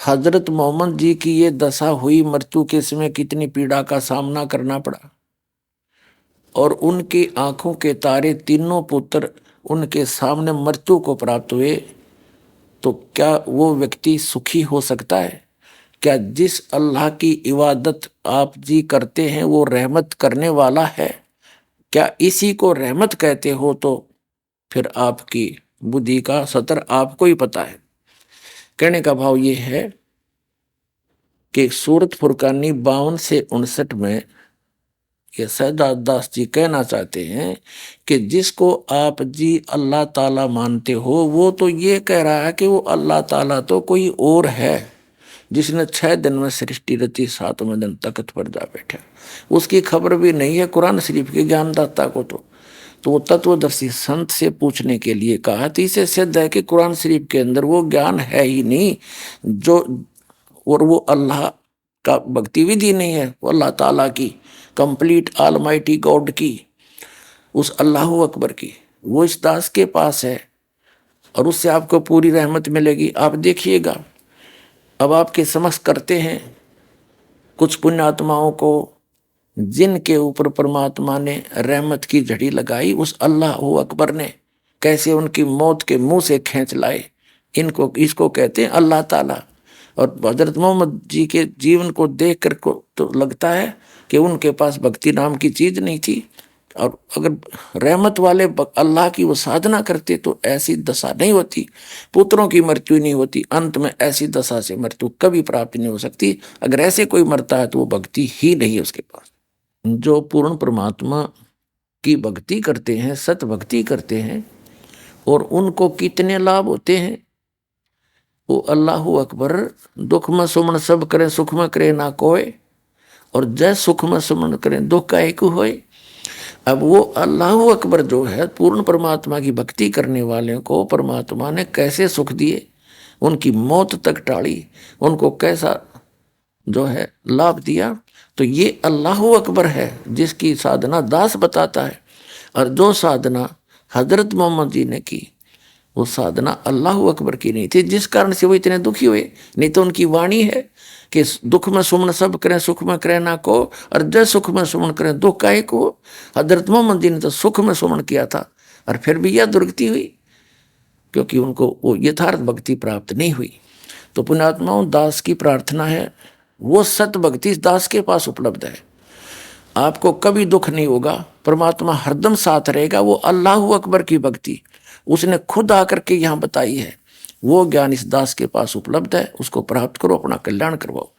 हजरत मोहम्मद जी की ये दशा हुई, मृत्यु के समय कितनी पीड़ा का सामना करना पड़ा, और उनकी आंखों के तारे तीनों पुत्र उनके सामने मृत्यु को प्राप्त हुए, तो क्या वो व्यक्ति सुखी हो सकता है? क्या जिस अल्लाह की इबादत आप जी करते हैं वो रहमत करने वाला है? क्या इसी को रहमत कहते हो? तो फिर आपकी बुद्धि का सतर आपको ही पता है। कहने का भाव ये है कि सूरत फुरकानी 52 से 59 में ये सैयद दास जी कहना चाहते हैं कि जिसको आप जी अल्लाह ताला मानते हो, वो तो ये कह रहा है कि वो अल्लाह ताला तो कोई और है, जिसने 6 दिन में सृष्टि रची, 7वें दिन तख्त पर जा बैठा। उसकी खबर भी नहीं है कुरान शरीफ के ज्ञानदाता को। तो वो तत्वदर्शी संत से पूछने के लिए कहा, तो इसे सिद्ध है कि कुरान शरीफ के अंदर वो ज्ञान है ही नहीं जो, और वो अल्लाह का भक्ति विधि नहीं है, वो अल्लाह ताला की कंप्लीट ऑलमाइटी गॉड की, उस अल्लाह अकबर की, वो इस दास के पास है और उससे आपको पूरी रहमत मिलेगी। आप देखिएगा, अब आपके समक्ष करते हैं कुछ पुण्यात्माओं को जिनके ऊपर परमात्मा ने रहमत की झड़ी लगाई, उस अल्लाह अकबर ने कैसे उनकी मौत के मुंह से खींच लाए। इनको इसको कहते हैं अल्लाह ताला। और हजरत मोहम्मद जी के जीवन को देख कर को तो लगता है कि उनके पास भक्ति नाम की चीज नहीं थी, और अगर रहमत वाले अल्लाह की वो साधना करते तो ऐसी दशा नहीं होती, पुत्रों की मृत्यु नहीं होती, अंत में ऐसी दशा से मृत्यु कभी प्राप्त नहीं हो सकती। अगर ऐसे कोई मरता है तो वो भक्ति ही नहीं है उसके पास। जो पूर्ण परमात्मा की भक्ति करते हैं, सत भक्ति करते हैं, और उनको कितने लाभ होते हैं। वो अल्लाह अकबर दुख में सुमन सब करें, सुख में करे ना कोय, और जय सुख में सुमन करें दुख का एक होए। अब वो अल्लाह अकबर जो है, पूर्ण परमात्मा की भक्ति करने वाले को परमात्मा ने कैसे सुख दिए, उनकी मौत तक टाड़ी, उनको कैसा जो है लाभ दिया। तो ये अल्लाह अकबर है जिसकी साधना दास बताता है। और जो साधना हजरत मोहम्मद जी ने की, वो साधना अल्लाह अकबर की नहीं थी, जिस कारण से वो इतने दुखी हुए। नहीं तो उनकी वाणी है कि दुख में सुमन सब करें, सुख में करें ना को, और जय सुख में सुमन करें दुख काहे को। हजरत मोहम्मद जी ने तो सुख में सुमन किया था, और फिर भी यह दुर्गति हुई, क्योंकि उनको वो यथार्थ भक्ति प्राप्त नहीं हुई। तो पुण्यात्माओं, दास की प्रार्थना है, वो सत भक्ति दास के पास उपलब्ध है। आपको कभी दुख नहीं होगा, परमात्मा हरदम साथ रहेगा। वो अल्लाह अकबर की भक्ति उसने खुद आकर के यहाँ बताई है, वो ज्ञान इस दास के पास उपलब्ध है। उसको प्राप्त करो, अपना कल्याण करवाओ।